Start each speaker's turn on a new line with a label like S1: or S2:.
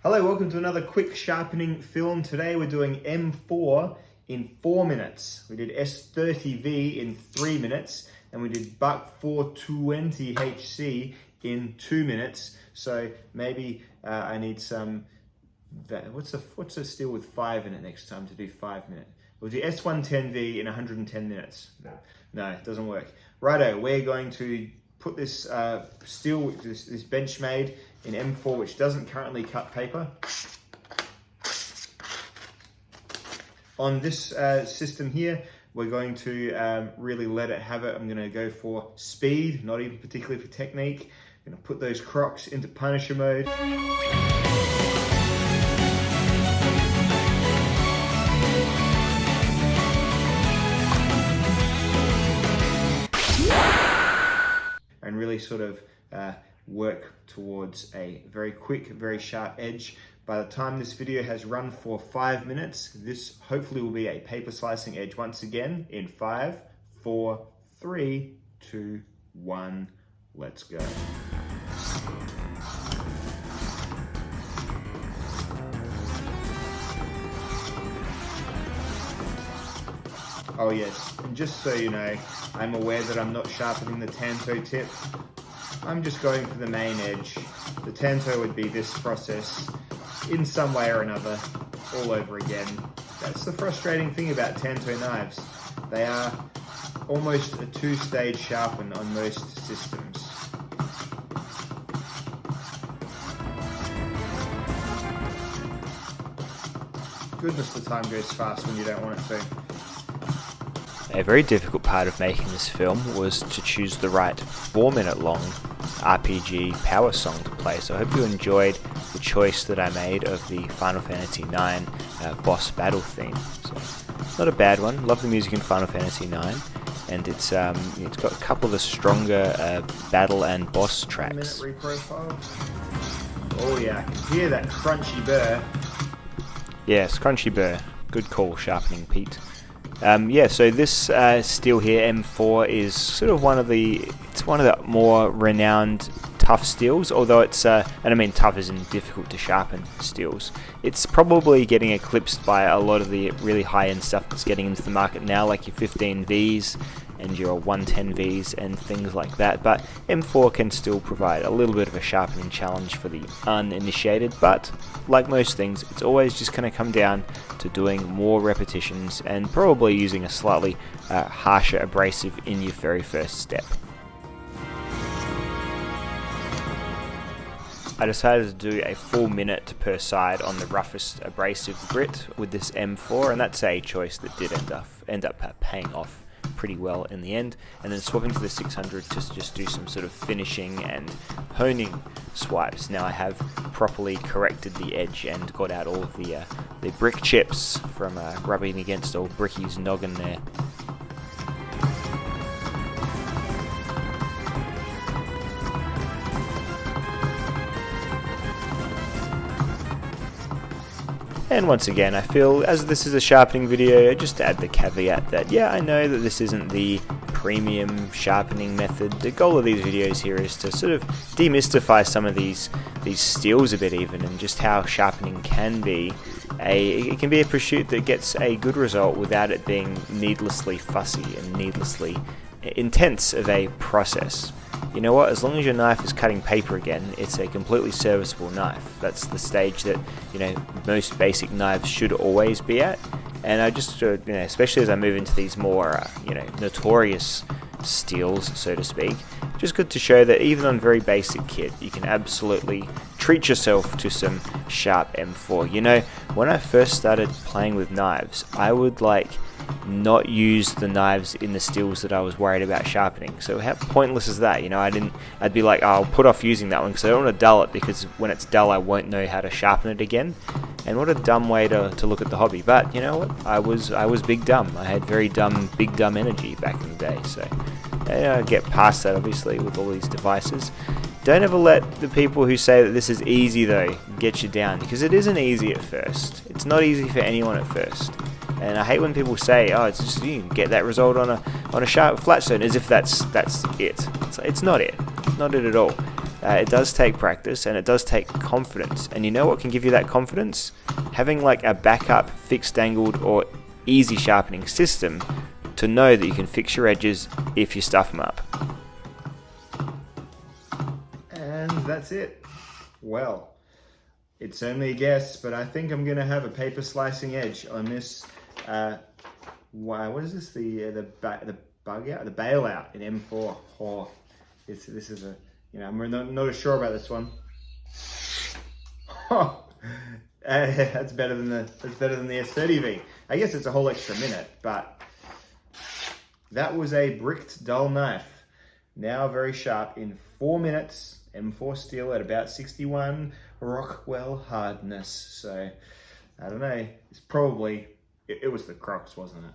S1: Hello, welcome to another quick sharpening film. Today we're doing M4 in 4 minutes. We did S30V in 3 minutes, and we did Buck 420 HC in 2 minutes. So maybe I need some, what's a steel with 5 in it next time to do 5 minutes? We'll do S110V in 110 minutes. No, it doesn't work. Righto, we're going to put this steel, this Benchmade in M4, which doesn't currently cut paper. On this system here, we're going to really let it have it. I'm going to go for speed, not even particularly for technique. I'm going to put those crocs into Punisher mode. And really sort of work towards a very quick, very sharp edge. By the time this video has run for 5 minutes, this hopefully will be a paper slicing edge once again in 5, 4, 3, 2, 1, let's go. Oh yes, and just so you know, I'm aware that I'm not sharpening the Tanto tip. I'm just going for the main edge. The Tanto would be this process in some way or another, all over again. That's the frustrating thing about Tanto knives. They are almost a 2-stage sharpen on most systems. Goodness, the time goes fast when you don't want it to.
S2: A very difficult part of making this film was to choose the right 4-minute long RPG power song to play, so I hope you enjoyed the choice that I made of the Final Fantasy IX boss battle theme. So it's not a bad one. Love the music in Final Fantasy IX, and it's got a couple of the stronger battle and boss tracks.
S1: 1 minute reprofile. Oh yeah, I can hear that crunchy burr.
S2: Yes, crunchy burr. Good call, sharpening Pete. Yeah, so this steel here, M4, is sort of one of the more renowned tough steels, although it's, and I mean tough as in difficult to sharpen steels. It's probably getting eclipsed by a lot of the really high-end stuff that's getting into the market now, like your 15Vs and your 110Vs and things like that, but M4 can still provide a little bit of a sharpening challenge for the uninitiated, but like most things, it's always just going to come down to doing more repetitions and probably using a slightly harsher abrasive in your very first step. I decided to do a full minute per side on the roughest abrasive grit with this M4, and that's a choice that did end up paying off pretty well in the end. And then swapping to the 600 to just do some sort of finishing and honing swipes. Now I have properly corrected the edge and got out all of the brick chips from rubbing against old Bricky's noggin there. And once again, I feel, as this is a sharpening video, just to add the caveat that, yeah, I know that this isn't the premium sharpening method. The goal of these videos here is to sort of demystify some of these steels a bit even, and just how sharpening can be it can be a pursuit that gets a good result without it being needlessly fussy and needlessly intense of a process. You know what, as long as your knife is cutting paper again, it's a completely serviceable knife. That's the stage that, you know, most basic knives should always be at. And I just, you know, especially as I move into these more, you know, notorious steels, so to speak, just good to show that even on very basic kit, you can absolutely treat yourself to some sharp M4. You know, when I first started playing with knives, I would not use the knives in the steels that I was worried about sharpening. So how pointless is that? You know, I'd be like, oh, I'll put off using that one because I don't want to dull it, because when it's dull I won't know how to sharpen it again. And what a dumb way to look at the hobby. But you know what, I was big dumb. I had very big dumb energy back in the day. So I get past that, obviously, with all these devices. Don't ever let the people who say that this is easy though get you down, because it isn't easy at first. It's not easy for anyone at first. And I hate when people say, oh, it's just, you can get that result on a sharp flat stone, as if that's it. It's not it. Not it at all. It does take practice and it does take confidence. And you know what can give you that confidence? Having like a backup fixed angled or easy sharpening system to know that you can fix your edges if you stuff them up.
S1: And that's it. Well, it's only a guess, but I think I'm gonna have a paper slicing edge on this. What is this? The bug out, the bailout in M4. Oh, this is a, you know, I'm not as sure about this one. Oh, that's better than the S30V. I guess it's a whole extra minute, but that was a bricked dull knife. Now very sharp in 4 minutes. M4 steel at about 61 Rockwell hardness. So I don't know. It's probably it was the Crocs, wasn't it?